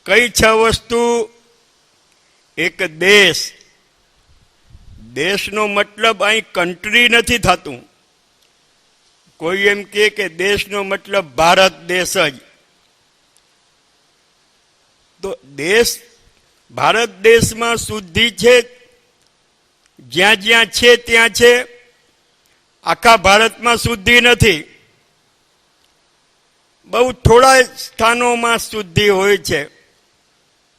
કઈ 6 વસ્તુ? એક દેશ. દેશનો મતલબ અહીં કન્ટ્રી નથી થતું. કોઈ એમ કે દેશનો મતલબ ભારત દેશ જ. તો દેશ, ભારત દેશમાં શુદ્ધિ છે, જ્યાં જ્યાં છે ત્યાં છે. આખા ભારતમાં શુદ્ધિ નથી. બહુ થોડા સ્થાનોમાં શુદ્ધિ હોય છે.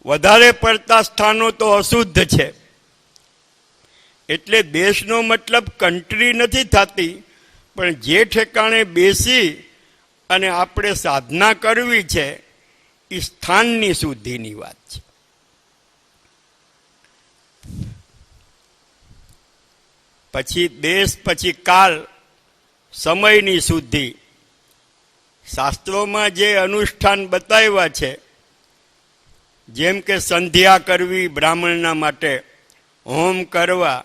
વધારે પડતા સ્થાનો તો અશુદ્ધ છે. એટલે દેશનો મતલબ કન્ટ્રી નથી થતી, પણ જે ઠેકાણે બેસી અને આપણે સાધના કરવી છે એ સ્થાનની શુદ્ધિની વાત છે. પછી દેશ, પછી કાલ, સમયની શુદ્ધિ. શાસ્ત્રોમાં જે અનુષ્ઠાન બતાવ્યા છે, જેમ કે સંધ્યા કરવી બ્રાહ્મણના માટે, હોમ કરવા,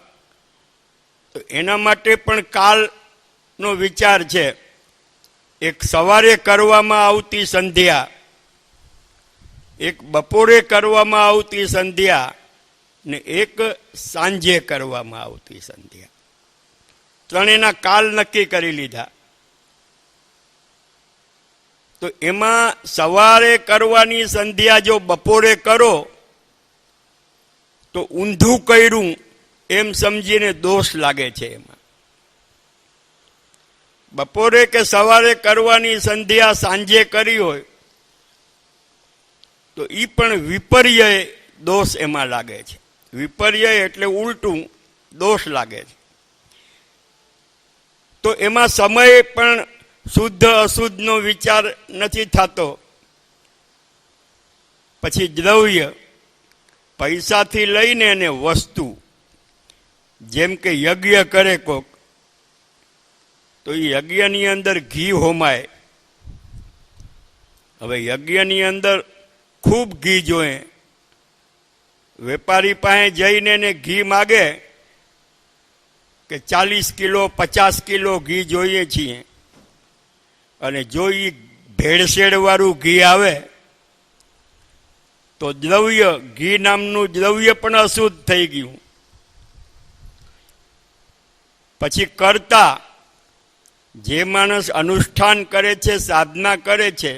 તો એના માટે પણ કાલનો વિચાર છે. એક સવારે કરવામાં આવતી સંધ્યા, એક બપોરે કરવામાં આવતી સંધ્યા, ને એક સાંજે કરવામાં આવતી સંધ્યા. ત્રણેયના કાલ નક્કી કરી લીધા. તો એમાં સવારે કરવાની સંધ્યા જો બપોરે કરો તો ઊંધું કર્યું એમ સમજીને દોષ લાગે છે. એમાં બપોરે કે સવારે કરવાની સંધ્યા સાંજે કરી હોય તો એ પણ વિપર્ય દોષ એમાં લાગે છે. વિપર્ય એટલે ઉલટું દોષ લાગે છે. તો એમાં સમય પણ શુદ્ધ અશુદ્ધનો વિચાર નથી થતો. પછી દ્રવ્ય, પૈસાથી લઈને અને વસ્તુ, જેમ કે યજ્ઞ કરે કોક, તો એ યજ્ઞની અંદર ઘી હોમાય. હવે યજ્ઞની અંદર ખૂબ ઘી જોઈએ. વેપારી પાસે જઈને એને ઘી માગે કે 40 કિલો 50 કિલો ઘી જોઈએ છીએ, અને જો એ ભેળસેળવાળું ઘી આવે તો દ્રવ્ય, ઘી નામનું દ્રવ્ય પણ અશુદ્ધ થઈ ગયું. પછી કર્તા, જે માણસ અનુષ્ઠાન કરે છે, સાધના કરે છે,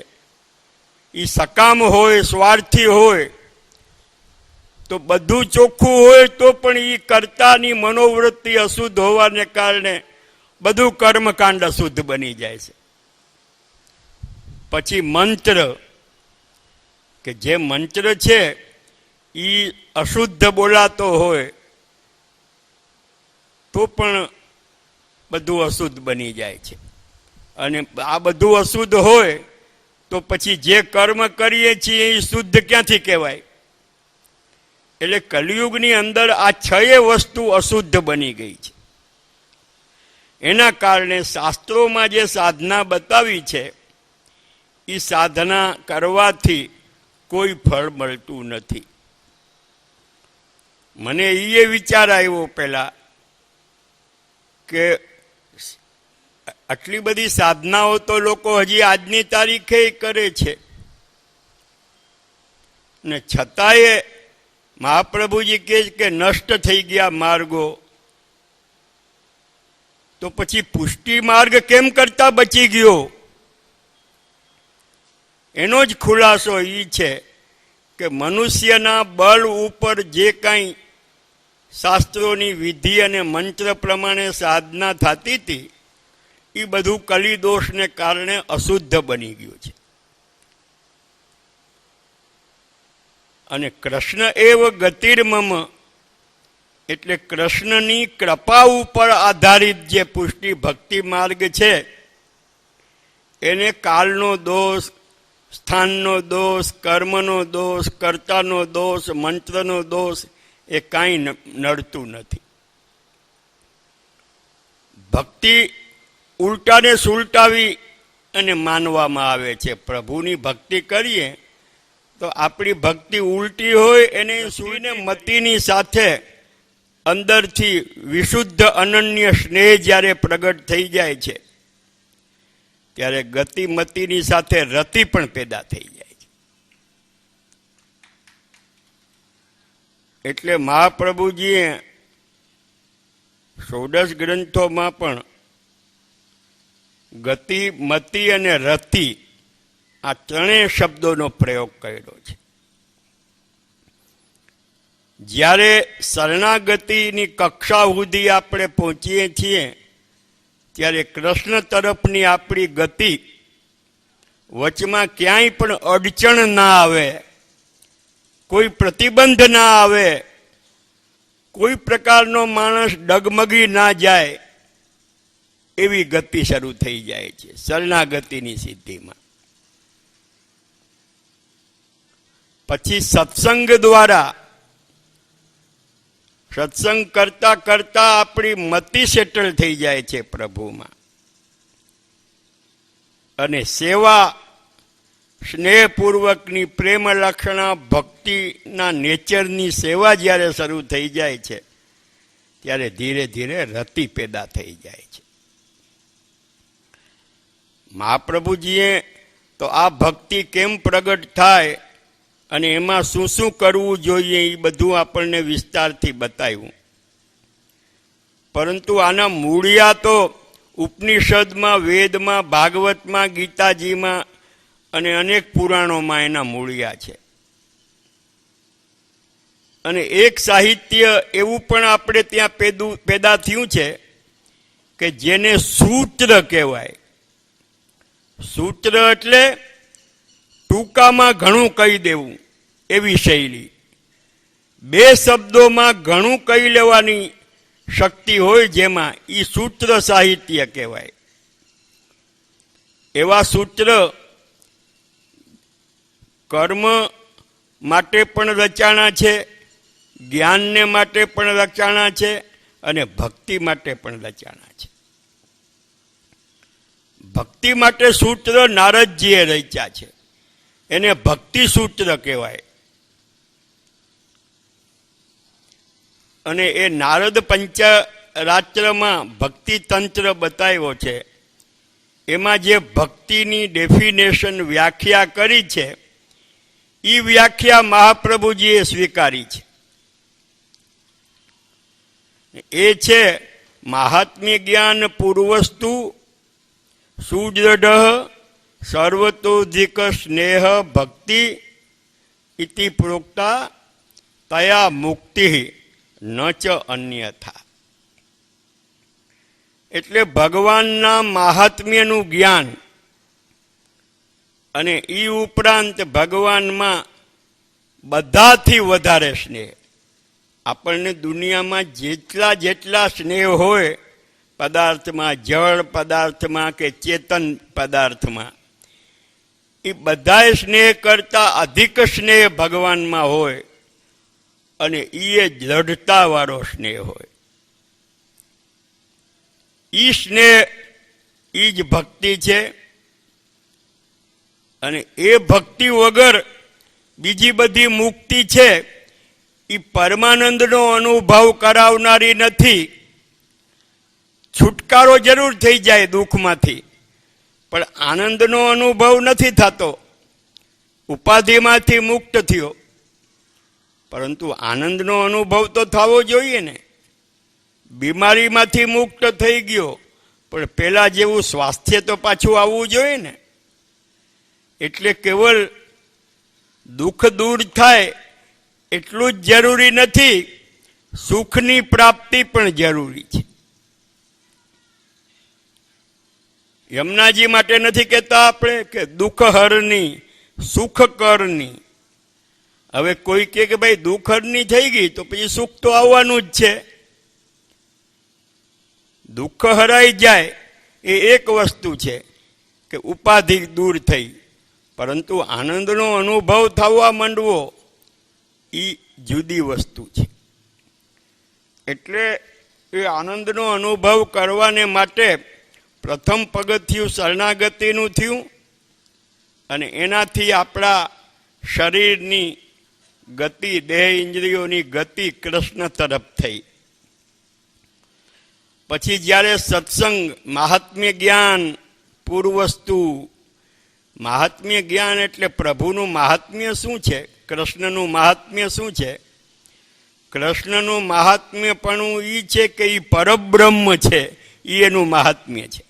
એ સકામ હોય, સ્વાર્થી હોય, તો બધું ચોખ્ખું હોય તો પણ એ કર્તાની મનોવૃત્તિ અશુદ્ધ હોવાને કારણે બધું કર્મકાંડ અશુદ્ધ બની જાય છે. પછી મંત્ર, કે જે મંત્ર છે એ અશુદ્ધ બોલાતો હોય તો પણ બધું અશુદ્ધ બની જાય છે. અને આ બધું અશુદ્ધ હોય તો પછી જે કર્મ કરીએ છીએ એ શુદ્ધ ક્યાંથી કહેવાય? એટલે કલિયુગની અંદર આ 6 વસ્તુ અશુદ્ધ બની ગઈ છે. એના કારણે શાસ્ત્રોમાં જે સાધના બતાવી છે એ સાધના કરવાથી કોઈ ફળ મળતું નથી. મને એ વિચાર આવ્યો પહેલા કે આટલી બધી સાધનાઓ તો લોકો હજી આજની તારીખે કરે છે, ને છતાંય મહાપ્રભુજી કહે કે નષ્ટ થઈ ગયા માર્ગો. તો પછી પુષ્ટિ માર્ગ કેમ કરતા બચી ગયો? એનો જ ખુલાસો એ છે કે મનુષ્યના બળ ઉપર જે કાંઈ શાસ્ત્રોની વિધિ અને મંત્ર પ્રમાણે સાધના થતી હતી એ બધું કલિદોષને કારણે અશુદ્ધ બની ગયું છે. અને કૃષ્ણ એવ ગતિર્મમ, એટલે કૃષ્ણની કૃપા ઉપર આધારિત જે પુષ્ટિ ભક્તિ માર્ગ છે એને કાળનો દોષ, સ્થાનનો દોષ, કર્મનો દોષ, કર્તાનો દોષ, મંત્રનો દોષ એ કાંઈ નડતું નથી. ભક્તિ ઉલટાને સુલટાવી અને માનવામાં આવે છે. પ્રભુની ભક્તિ કરીએ તો આપણી ભક્તિ ઉલટી હોય એને સુઈને મતિની સાથે અંદરથી વિશુદ્ધ અનન્ય સ્નેહ જ્યારે પ્રગટ થઈ જાય છે ત્યારે ગતિમતીની સાથે રતિ પણ પેદા થઈ જાય છે. એટલે મહાપ્રભુજીએ ષોડશ ગ્રંથોમાં પણ ગતિ, મતિ અને રતિ આ ત્રણેય શબ્દોનો પ્રયોગ કર્યો છે. જ્યારે શરણાગતિની કક્ષા સુધી આપણે પહોંચીએ છીએ ત્યારે કૃષ્ણ તરફની આપણી ગતિ વચમાં ક્યાંય પણ અડચણ ના આવે, કોઈ પ્રતિબંધ ના આવે, કોઈ પ્રકારનો માણસ ડગમગી ના જાય, એવી ગતિ શરૂ થઈ જાય છે શરણાગતિની સિદ્ધિમાં. પછી સત્સંગ દ્વારા, સત્સંગ કરતા કરતા આપણી મતિ સેટલ થઈ જાય છે પ્રભુમાં. અને સેવા, સ્નેહપૂર્વકની પ્રેમ લક્ષણા ભક્તિના નેચરની સેવા જ્યારે શરૂ થઈ જાય છે ત્યારે ધીરે ધીરે રતિ પેદા થઈ જાય છે. મહાપ્રભુજીએ તો આ ભક્તિ કેમ પ્રગટ થાય અને એમાં શું શું કરવું જોઈએ એ બધું આપણને વિસ્તારથી બતાવ્યું. પરંતુ આના મૂળિયા તો ઉપનિષદમાં, વેદમાં, ભાગવતમાં, ગીતાજીમાં અને અનેક પુરાણોમાં એના મૂળિયા છે. અને એક સાહિત્ય એવું પણ આપણે ત્યાં પેદા થયું છે કે જેને સૂત્ર કહેવાય. સૂત્ર એટલે ટૂંકામાં ઘણું કહી દેવું એવી શૈલી. બે શબ્દોમાં ઘણું કહી લેવાની શક્તિ હોય જેમાં, એ સૂત્ર સાહિત્ય કહેવાય. એવા સૂત્ર કર્મ માટે પણ રચાણા છે, જ્ઞાનને માટે પણ રચાણા છે અને ભક્તિ માટે પણ રચાણા છે. ભક્તિ માટે સૂત્ર નારદજીએ રચ્યા છે, એને ભક્તિ સૂત્ર કહેવાય. અને એ નારદ પંચરાત્રમાં ભક્તિ તંત્ર બતાવ્યો છે. એમાં જે ભક્તિની ડેફિનેશન, વ્યાખ્યા કરી છે એ વ્યાખ્યા મહાપ્રભુજીએ સ્વીકારી છે. એ છે મહાત્મ્ય જ્ઞાન પૂર્વસ્તુ સુદૃઢ સર્વતોધિક સ્નેહ ભક્તિ ઇતિ પ્રોક્તા તયા મુક્તિ ન ચ અન્યથા. એટલે ભગવાનના મહાત્મ્યનું જ્ઞાન અને એ ઉપરાંત ભગવાનમાં બધાથી વધારે સ્નેહ. આપણને દુનિયામાં જેટલા સ્નેહ હોય પદાર્થમાં, જળ પદાર્થમાં કે ચેતન પદાર્થમાં, એ બધા સ્નેહ કરતા અધિક સ્નેહ ભગવાનમાં હોય અને એ દ્રઢતાવાળો સ્નેહ હોય. ઈ સ્નેહ એ જ ભક્તિ છે. અને એ ભક્તિ વગર બીજી બધી મુક્તિ છે એ પરમાનંદનો અનુભવ કરાવનારી નથી. છુટકારો જરૂર થઈ જાય દુઃખમાંથી, પણ આનંદનો અનુભવ નથી થતો. ઉપાધિમાંથી મુક્ત થયો, પરંતુ આનંદનો અનુભવ તો થવો જોઈએ ને. બીમારીમાંથી મુક્ત થઈ ગયો, પણ પેલા જેવું સ્વાસ્થ્ય તો પાછું આવવું જોઈએ ને. એટલે કેવળ દુઃખ દૂર થાય એટલું જ જરૂરી નથી, સુખની પ્રાપ્તિ પણ જરૂરી છે. યમુનાજી માટે નથી કહેતા આપણે કે દુઃખ હરની, સુખ કરની. હવે કોઈ કહે કે ભાઈ દુઃખ હરની થઈ ગઈ તો પછી સુખ તો આવવાનું જ છે. દુઃખ હરાઈ જાય એ એક વસ્તુ છે કે ઉપાધિ દૂર થઈ, પરંતુ આનંદનો અનુભવ થવા માંડવો એ જુદી વસ્તુ છે. એટલે એ આનંદનો અનુભવ કરવાને માટે પ્રથમ પગથિયું શરણાગતિનું થયું અને એનાથી આપણા શરીરની ગતિ, દેહ ઇન્દ્રિયોની ગતિ કૃષ્ણ તરફ થઈ. પછી જ્યારે સત્સંગ, મહાત્મ્ય જ્ઞાન પૂર્વસ્તુ. મહાત્મ્ય જ્ઞાન એટલે પ્રભુનું મહાત્મ્ય શું છે, કૃષ્ણનું મહાત્મ્ય શું છે, કૃષ્ણનું મહાત્મ્યપણું એ છે કે એ પરબ્રહ્મ છે, એ એનું મહાત્મ્ય છે.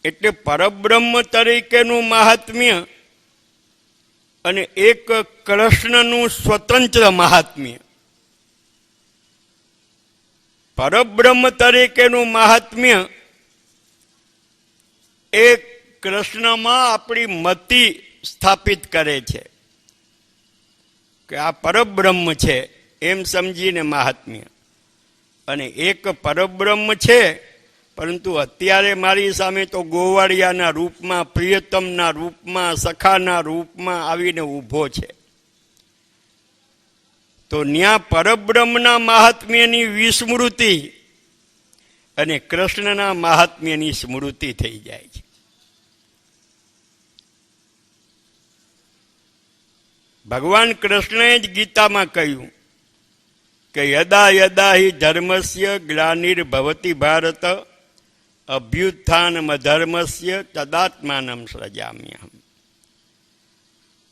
એટલે પરબ્રહ્મ તરીકેનું મહાત્મ્ય અને એક કૃષ્ણનું સ્વતંત્ર મહાત્મ્ય. પરબ્રહ્મ તરીકેનું મહાત્મ્ય એ કૃષ્ણમાં આપણી મતિ સ્થાપિત કરે છે કે આ પરબ્રહ્મ છે એમ સમજીને મહાત્મ્ય. અને એક પરબ્રહ્મ છે, પરંતુ અત્યારે મારી સામે તો ગોવાળિયાના રૂપમાં, પ્રિયતમના રૂપમાં, સખાના રૂપમાં આવીને ઊભો છે. તો ન્યા પરબ્રહ્મના મહાત્મ્યની વિસ્મૃતિ અને કૃષ્ણના મહાત્મ્યની સ્મૃતિ થઈ જાય છે. ભગવાન કૃષ્ણએ જ ગીતામાં કહ્યું કે યદા યદા હિ ધર્મસ્ય ગ્લાનિર્ભવતિ ભારત અભ્યુત્થાનમધર્મસ્ય તદાત્માનં સૃજામ્યહમ.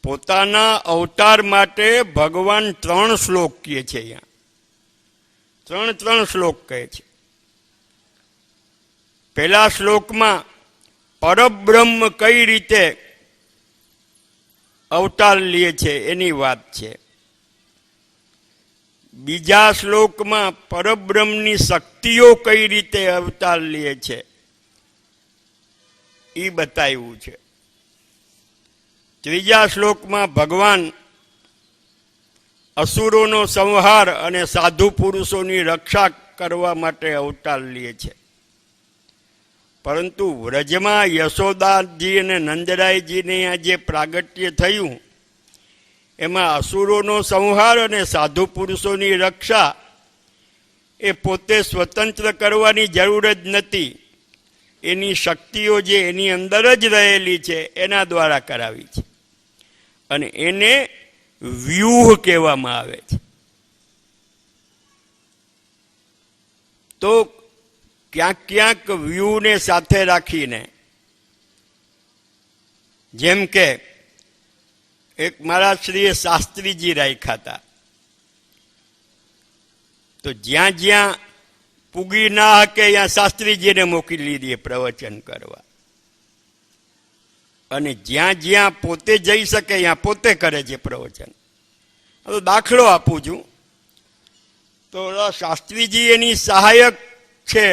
પોતાના અવતાર માટે ભગવાન 3 શ્લોક કહે છે. અહીંયા 3 શ્લોક કહે છે. પહેલા શ્લોકમાં પરબ્રહ્મ કઈ રીતે અવતાર લે છે એની વાત છે. બીજા શ્લોકમાં પરબ્રહ્મની શક્તિઓ કઈ રીતે અવતાર લે છે એ બતાવ્યું છે. ત્રીજા શ્લોકમાં ભગવાન અસુરોનો સંહાર અને સાધુ પુરુષોની રક્ષા કરવા માટે અવતાર લે છે. પરંતુ વ્રજમાં યશોદાજી અને નંદરાયજીને આ જે પ્રાગટ્ય થયું એમાં અસુરોનો સંહાર અને સાધુ પુરુષોની રક્ષા એ પોતે સ્વતંત્ર કરવાની જરૂર જ નથી. એની શક્તિઓ જે એની અંદર જ રહેલી છે એના દ્વારા કરાવી છે. અને એને વ્યૂહ કહેવામાં આવે છે. તો ક્યાંક ક્યાંક વ્યૂહને સાથે રાખીને, જેમ કે એક મારા શ્રીએ શાસ્ત્રીજી રાખ્યા હતા, તો જ્યાં જ્યાં પૂગી ના હકે ત્યાં શાસ્ત્રીજીને મોકલી દે પ્રવચન કરવા, અને જ્યાં જ્યાં પોતે જઈ શકે ત્યાં પોતે કરે છે પ્રવચન. હવે દાખલો આપું છું. તો શાસ્ત્રીજી એની સહાયક છે,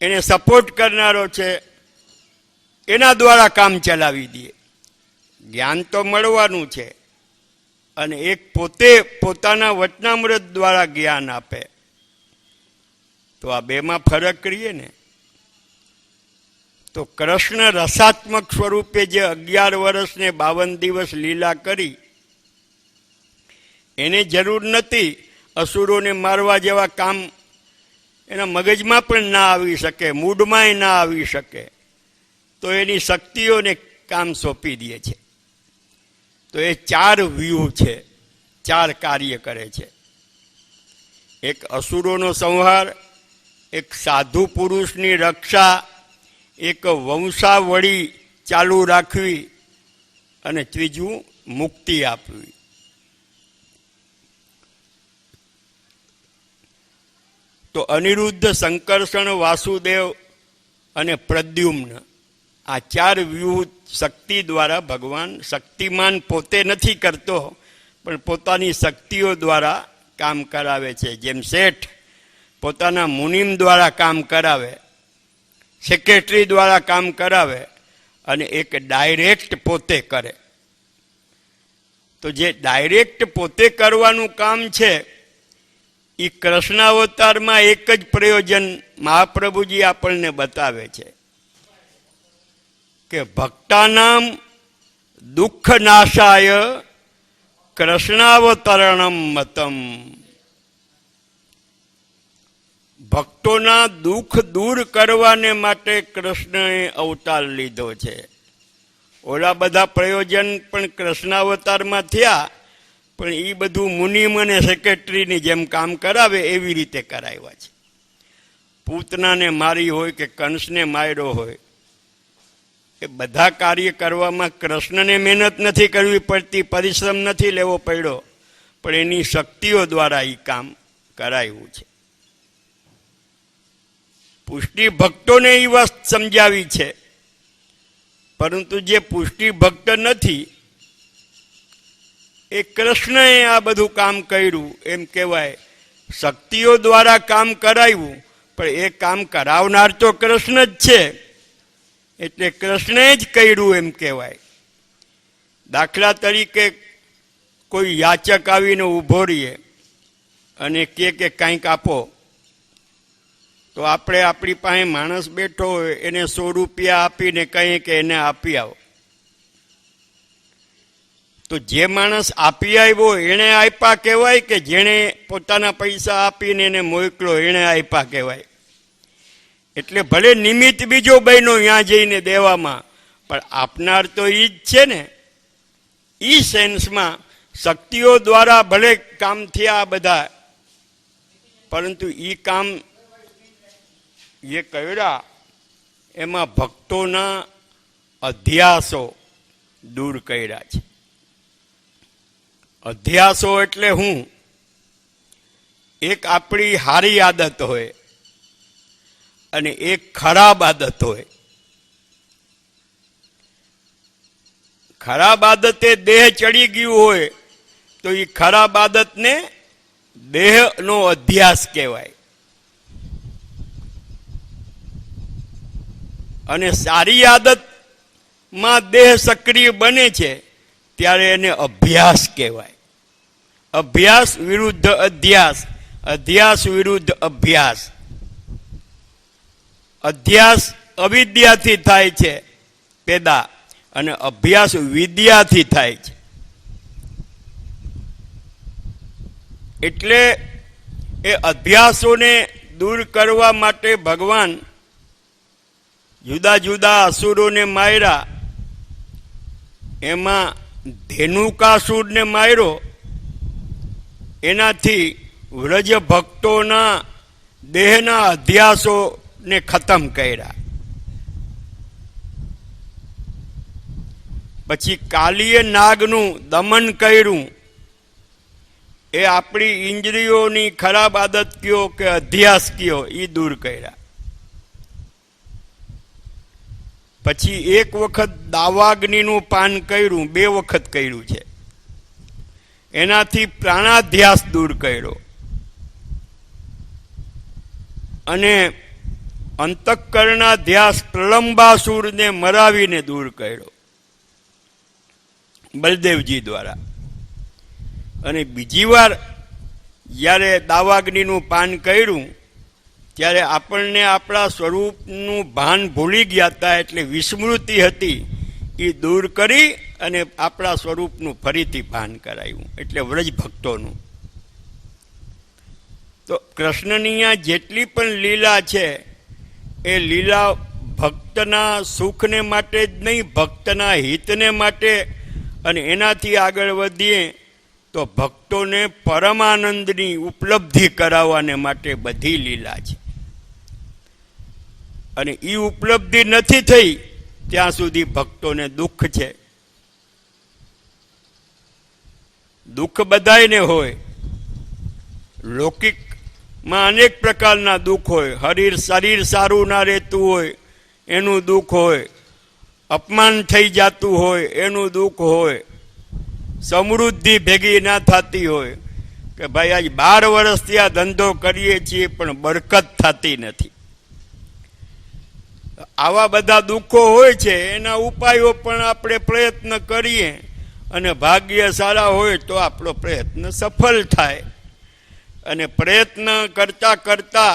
એને સપોર્ટ કરનારો છે, એના દ્વારા કામ ચલાવી દે. જ્ઞાન તો મળવાનું છે, અને એક પોતે પોતાના વચનામૃત દ્વારા જ્ઞાન આપે. તો આ બેમાં ફરક કરીએ ને, તો કૃષ્ણ રસાત્મક સ્વરૂપે જે 11 વર્ષ ને 52 દિવસ લીલા કરી, એને જરૂર નથી અસુરોને મારવા જેવા કામ. એના મગજમાં પણ ના આવી શકે, મૂડમાંય ના આવી શકે, તો એની શક્તિઓને કામ સોંપી દે છે. તો એ 4 વ્યૂહ છે, 4 કાર્ય કરે છે. એક અસુરોનો સંહાર, એક સાધુ પુરુષની રક્ષા, એક વંશાવળી ચાલુ રાખવી, અને ત્રીજું મુક્તિ આપવી. તો અનિરુદ્ધ, સંકર્ષણ, વાસુદેવ અને પ્રદ્યુમ્ન, આ 4 વ્યૂહ શક્તિ દ્વારા ભગવાન, શક્તિમાન પોતે નથી કરતો પણ પોતાની શક્તિઓ દ્વારા કામ કરાવે છે. જેમ શેઠ પોતાના મુનિમ દ્વારા કામ કરાવે, સેક્રેટરી દ્વારા કામ કરાવે, અને એક ડાયરેક્ટ પોતે કરે. તો જે ડાયરેક્ટ પોતે કરવાનું કામ છે એ કૃષ્ણાવતારમાં એક જ પ્રયોજન મહાપ્રભુજી આપણને બતાવે છે કે ભક્તાનામ દુઃખ નાશાય કૃષ્ણાવતરણમ મતમ. ભક્તોના દુઃખ દૂર કરવાને માટે કૃષ્ણએ અવતાર લીધો છે. ઓલા બધા પ્રયોજન પણ કૃષ્ણાવતારમાં થયા, પણ એ બધું મુનિમ અને સેક્રેટરીની જેમ કામ કરાવે એવી રીતે કરાવ્યા છે. પૂતનાને મારી હોય કે કંસને માર્યો હોય, એ બધા કાર્ય કરવામાં કૃષ્ણને મહેનત નથી કરવી પડતી, પરિશ્રમ નથી લેવો પડ્યો, પણ એની શક્તિઓ દ્વારા એ કામ કરાયું છે. પુષ્ટિ ભક્તોને એ વાત સમજાવી છે, પરંતુ જે પુષ્ટિ ભક્ત નથી એ કૃષ્ણએ આ બધું કામ કર્યું એમ કહેવાય. શક્તિઓ દ્વારા કામ કરાવ્યું, પણ એ કામ કરાવનાર તો કૃષ્ણ જ છે, એટલે કૃષ્ણે જ કર્યું એમ કહેવાય. દાખલા તરીકે કોઈ યાચક આવીને ઊભો રહીએ અને કે કાંઈક આપો, તો આપણે આપણી પાસે માણસ બેઠો હોય એને 100 રૂપિયા આપીને કહીએ કે એને આપી આવો, તો જે માણસ આપી આવ્યો એણે આપ્યા કહેવાય કે જેણે પોતાના પૈસા આપીને એને મોકલો એણે આપ્યા કહેવાય? એટલે ભલે નિમિત્ત બીજો બન્યો ત્યાં જઈને દેવામાં, પણ આપનાર તો એ જ છે ને. એ સેન્સમાં શક્તિઓ દ્વારા ભલે કામ થયા બધા, પરંતુ એ કામ એ કર્યા એમાં ભક્તોના અધ્યાસો દૂર કર્યા છે. અધ્યાસો એટલે હું, એક આપણી સારી આદત હોય અને એક ખરાબ આદત હોય. ખરાબ આદતે દેહ ચડી ગયું હોય તો એ ખરાબ આદતને દેહનો અધ્યાસ કહેવાય, અને સારી આદતમાં દેહ સક્રિય બને છે ત્યારે એને અભ્યાસ કહેવાય. અભ્યાસ વિરુદ્ધ અધ્યાસ, અધ્યાસ વિરુદ્ધ અભ્યાસ. અધ્યાસ અવિદ્યાથી થાય છે પેદા, અને અભ્યાસ વિદ્યાથી થાય છે. એટલે એ અભ્યાસોને દૂર કરવા માટે ભગવાન જુદા જુદા અસુરોને માર્યા. એમાં ધેનુકાસુરને માર્યો, એનાથી વ્રજ ભક્તોના દેહના અધ્યાસોને ખતમ કર્યા. પછી કાલીય નાગનું દમન કર્યું, એ આપણી ઇન્દ્રિયોની ખરાબ આદત કયો કે અધ્યાસ કયો એ દૂર કર્યા. પછી એક વખત દાવાગ્નિનું પાન કર્યું, 2 વખત કર્યું છે, એનાથી પ્રાણાધ્યાસ દૂર કર્યો, અને અંતઃકરણાધ્યાસ પ્રલંબાસુરને મરાવીને દૂર કર્યો બલદેવજી દ્વારા. અને બીજી વાર જ્યારે દાવાગ્નિનું પાન કર્યું ત્યારે આપણને આપણા સ્વરૂપનું ભાન ભૂલી ગયા હતા, એટલે વિસ્મૃતિ હતી એ દૂર કરી અને આપણા સ્વરૂપનું ફરીથી ભાન કરાયું, એટલે વ્રજ ભક્તોનું. તો કૃષ્ણની આ જેટલી પણ લીલા છે એ લીલા ભક્તના સુખને માટે જ નહીં, ભક્તના હિતને માટે, અને એનાથી આગળ વધીએ તો ભક્તોને પરમાનંદની ઉપલબ્ધિ કરાવવાને માટે બધી લીલા છે. અને એ ઉપલબ્ધિ નથી થઈ ત્યાં સુધી ભક્તોને દુઃખ છે. દુઃખ બધાયને હોય, લૌકિકમાં અનેક પ્રકારના દુઃખ હોય. શરીર સારું ના રહેતું હોય એનું દુઃખ હોય, અપમાન થઈ જતું હોય એનું દુઃખ હોય, સમૃદ્ધિ ભેગી ના થતી હોય કે ભાઈ આજ 12 વર્ષથી આ ધંધો કરીએ છીએ પણ બરકત થતી નથી. આવા બધા દુઃખો હોય છે, એના ઉપાયો પણ આપણે પ્રયત્ન કરીએ અને ભાગ્ય સારા હોય તો આપણો પ્રયત્ન સફળ થાય. અને પ્રયત્ન કરતા કરતા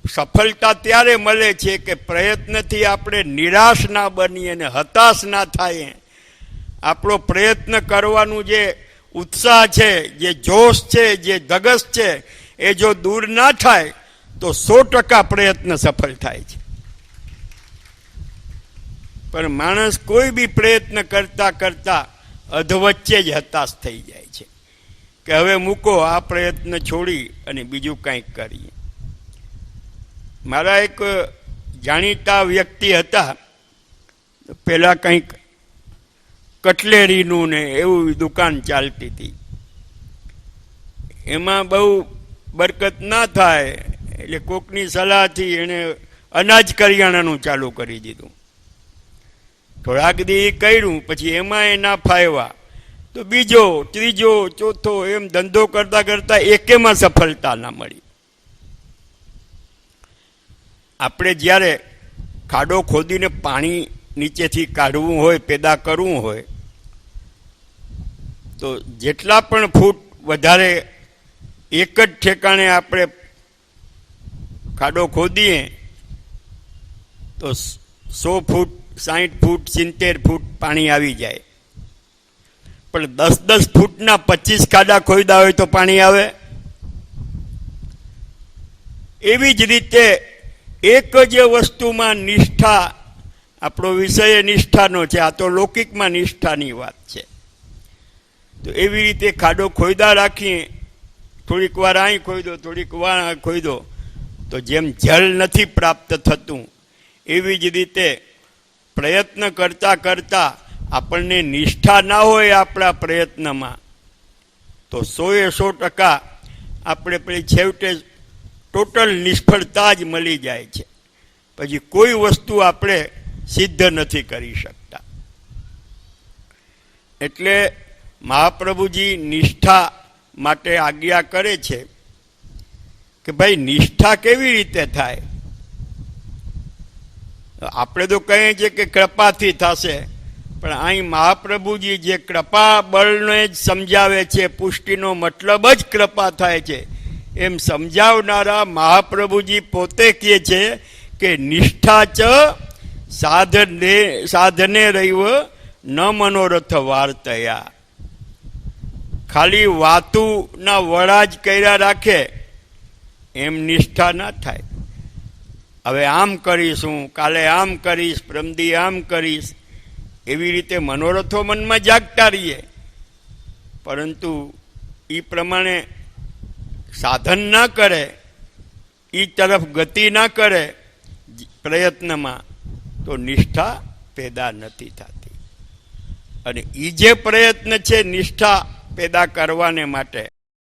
સફળતા ત્યારે મળે છે કે પ્રયત્નથી આપણે નિરાશ ના બનીએ અને હતાશ ના થાય. આપણો પ્રયત્ન કરવાનું જે ઉત્સાહ છે, જે જોશ છે, જે ધગશ છે, એ જો દૂર ના થાય તો 100% પ્રયત્ન સફળ થાય છે. પણ માણસ કોઈ બી પ્રયત્ન કરતા કરતા અધવચ્ચે જ હતાશ થઈ જાય છે કે હવે મૂકો આ પ્રયત્ન છોડી અને બીજું કંઈક કરીએ. મારા એક જાણીતા વ્યક્તિ હતા, પેલા કંઈક કટલેરીનું ને એવું દુકાન ચાલતી હતી. એમાં બહુ બરકત ના થાય એટલે કોકની સલાહથી એને અનાજ કરિયાણાનું ચાલુ કરી દીધું. થોડાક દી કર્યું, પછી એમાં એ ના ફાવ્યા તો બીજો, ત્રીજો, ચોથો એમ ધંધો કરતા કરતા એકેમાં સફળતા ના મળી. આપણે જ્યારે ખાડો ખોદીને પાણી નીચેથી કાઢવું હોય, પેદા કરવું હોય, તો જેટલા પણ ફૂટ વધારે એક જ ઠેકાણે આપણે ખાડો ખોદીએ તો 100 ફૂટ, 60 ફૂટ, 70 ફૂટ પાણી આવી જાય. પણ 10-10 ફૂટના 25 ખાડા ખોદા હોય તો પાણી આવે? એવી જ રીતે એક જ વસ્તુમાં નિષ્ઠા, આપણો વિષય નિષ્ઠાનો છે, આ તો લૌકિકમાં નિષ્ઠાની વાત છે. તો એવી રીતે ખાડો ખોદા રાખીએ, થોડીક વાર અહીં ખોદો, થોડીક વાર ખોદો, તો જેમ જળ નથી પ્રાપ્ત થતું એવી જ રીતે પ્રયત્ન કરતા કરતા આપણને નિષ્ઠા ના હોય આપણા પ્રયત્નમાં તો 100% આપણે પેલી છેવટે ટોટલ નિષ્ફળતા જ મળી જાય છે. પછી કોઈ વસ્તુ આપણે સિદ્ધ નથી કરી શકતા. એટલે મહાપ્રભુજી નિષ્ઠા માટે આજ્ઞા કરે છે કે ભાઈ નિષ્ઠા કેવી રીતે થાય? આપણે તો કહીએ છીએ કે કૃપાથી થશે, પણ અહીં મહાપ્રભુજી જે કૃપા બળને જ સમજાવે છે, પુષ્ટિનો મતલબ જ કૃપા થાય છે એમ સમજાવનારા મહાપ્રભુજી પોતે કહે છે કે નિષ્ઠા ચ સાધને રૈવ ન મનોરથ વાર્તયા. ખાલી વાતુના વડા જ કર્યા રાખે એમ નિષ્ઠા ના થાય. હવે આમ કરીશું, કાલે આમ કરીશ, પ્રમદી આમ કરીશ, એવી રીતે મનોરથો મનમાં જાગતા રહીએ, પરંતુ એ પ્રમાણે સાધન ના કરે, એ તરફ ગતિ ના કરે પ્રયત્નમાં, તો નિષ્ઠા પેદા નથી થતી. અને એ જે પ્રયત્ન છે નિષ્ઠા પેદા કરવાને માટે